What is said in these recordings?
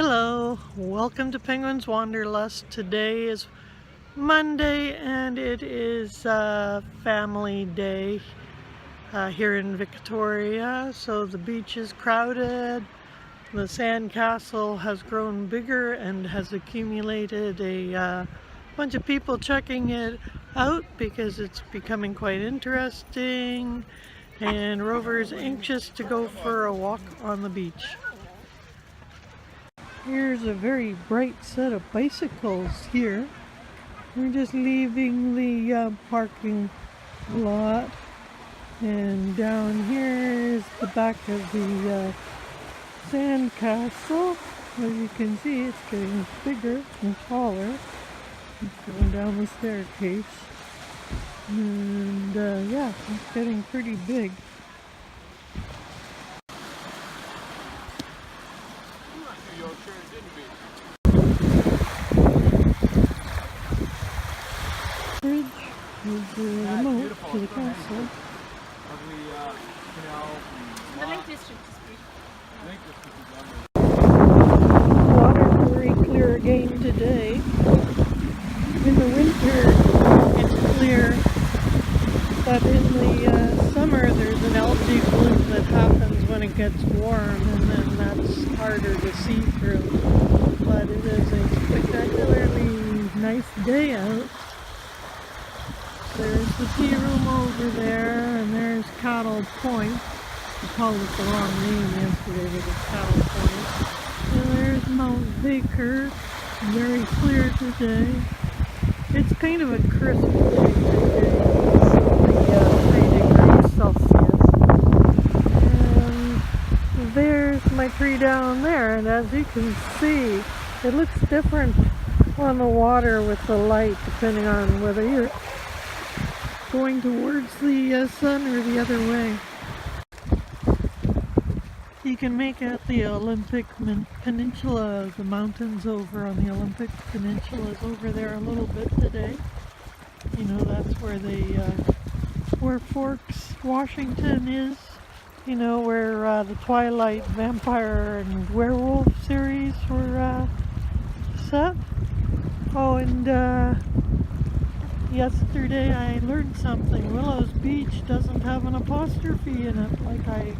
Hello, welcome to Penguins Wanderlust. Today is Monday and it is family day here in Victoria. So the beach is crowded. The sandcastle has grown bigger and has accumulated a bunch of people checking it out because it's becoming quite interesting. And Rover is anxious to go for a walk on the beach. Here's a very bright set of bicycles here. We're just leaving the parking lot, and down here is the back of the sandcastle. As you can see, it's getting bigger and taller. It's going down the staircase, and yeah, it's getting pretty big. Bridge is the remote to the castle. The Lake District is Water very clear again today. In the winter it's clear, but in the summer there's an algae bloom that happens when it gets warm, and then that's harder to see through. But it is a spectacularly nice day out. There's the tea room over there, and there's Cattle Point. I called it the wrong name yesterday, but it's Cattle Point. And there's Mount Baker, very clear today. It's kind of a crisp day today. It's 3 degrees Celsius. And there's my tree down there, and as you can see, it looks different on the water with the light, depending on whether you're going towards the sun or the other way. You can make out the Olympic Peninsula, the mountains over on the Olympic Peninsula is over there a little bit today. You know, that's where where Forks, Washington is. You know, where the Twilight vampire and werewolf series were set. Oh, and yesterday I learned something. Willows Beach doesn't have an apostrophe in it, like I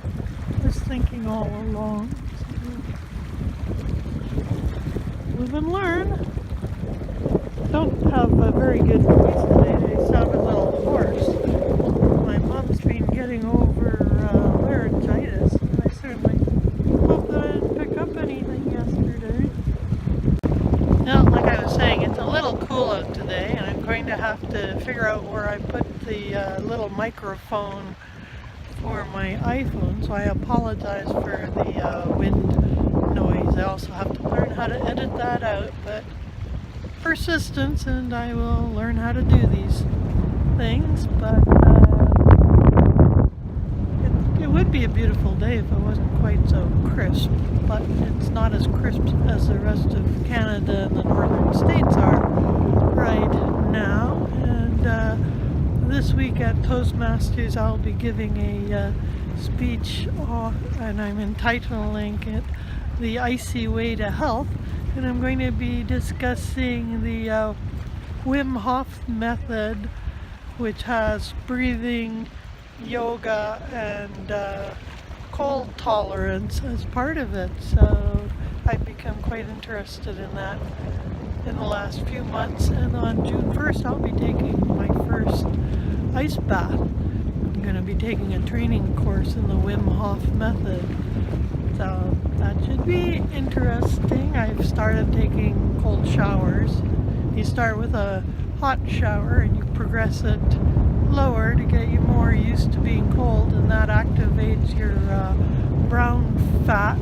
was thinking all along. So, live and learn. Don't have a very good voice today. I sound a little hoarse. My mom's been getting over laryngitis, and I certainly hope that I didn't pick up anything yesterday. Now, like I was saying, it's a little cool out today, and I'm going to have to figure out where I put the little microphone for my iPhone, so I apologize for the wind noise. I also have to learn how to edit that out, but persistence, and I will learn how to do these things. But it would be a beautiful day if it wasn't quite so crisp, but it's not as crisp as the rest of Canada and the northern states are right now. And this week at Toastmasters I'll be giving a speech, and I'm entitling it The Icy Way to Health, and I'm going to be discussing the Wim Hof method, which has breathing, yoga, and cold tolerance as part of it. So I've become quite interested in that in the last few months, and on June 1st I'll be taking my first ice bath. I'm going to be taking a training course in the Wim Hof method, so that should be interesting. I've started taking cold showers. You start with a hot shower and you progress it lower to get you more used to being cold, and that activates your brown fat,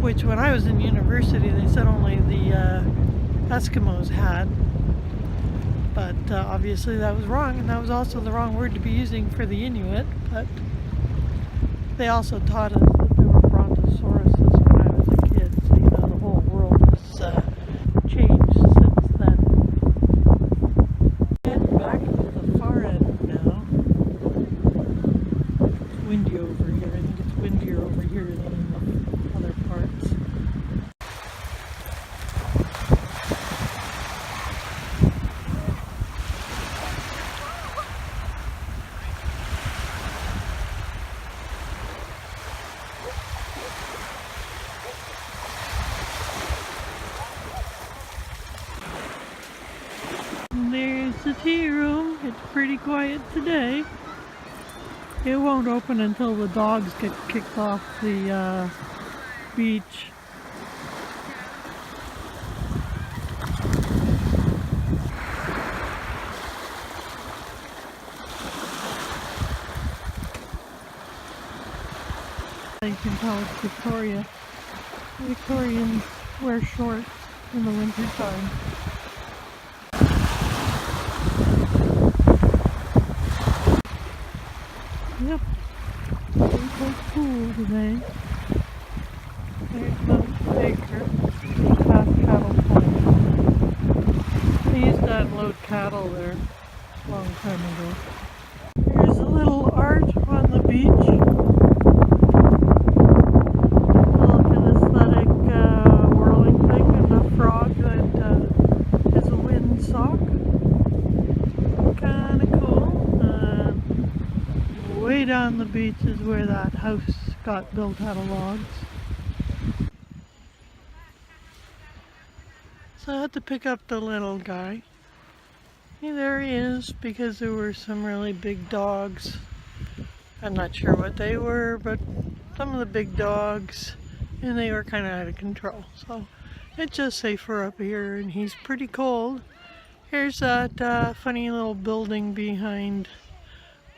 which when I was in university they said only the Eskimos had, but obviously that was wrong, and that was also the wrong word to be using for the Inuit. But they also taught us that there were brontosauruses when I was a kid, so you know the whole world has changed since then. And back to the far end now. It's windy over here. I think it's windier over here than in the other parts. the tea room. It's pretty quiet today. It won't open until the dogs get kicked off the beach. You can tell it's Victoria. Victorians wear shorts in the winter time. Yep, it's quite cool today. There's the baker, past cattle farm. They used to unload cattle there a long time ago. There's a little art on the beach. Way down the beach is where that house got built out of logs. So I had to pick up the little guy. Hey, there he is, because there were some really big dogs. I'm not sure what they were, but some of the big dogs, and they were kind of out of control. So it's just safer up here, and he's pretty cold. Here's that funny little building behind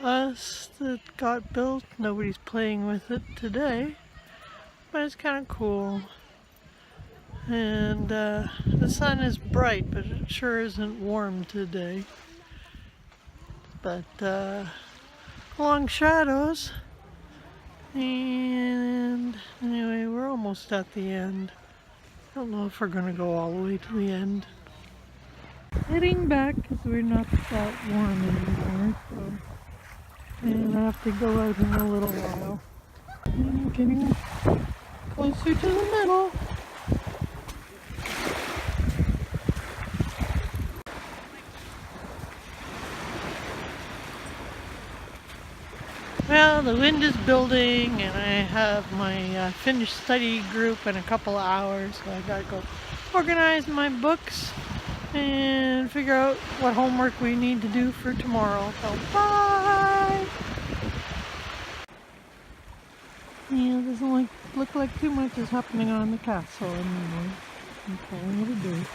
us that got built. Nobody's playing with it today, but it's kind of cool. And the sun is bright, but it sure isn't warm today. But long shadows. And anyway, we're almost at the end. I don't know if we're gonna go all the way to the end. Heading back because we're not that warm anymore, so. And I have to go out in a little while. And getting closer to the middle. Well, the wind is building, and I have my finished study group in a couple of hours, so I gotta go organize my books and figure out what homework we need to do for tomorrow. So bye! Yeah, it doesn't look like too much is happening on the castle anymore. I'm calling it a day.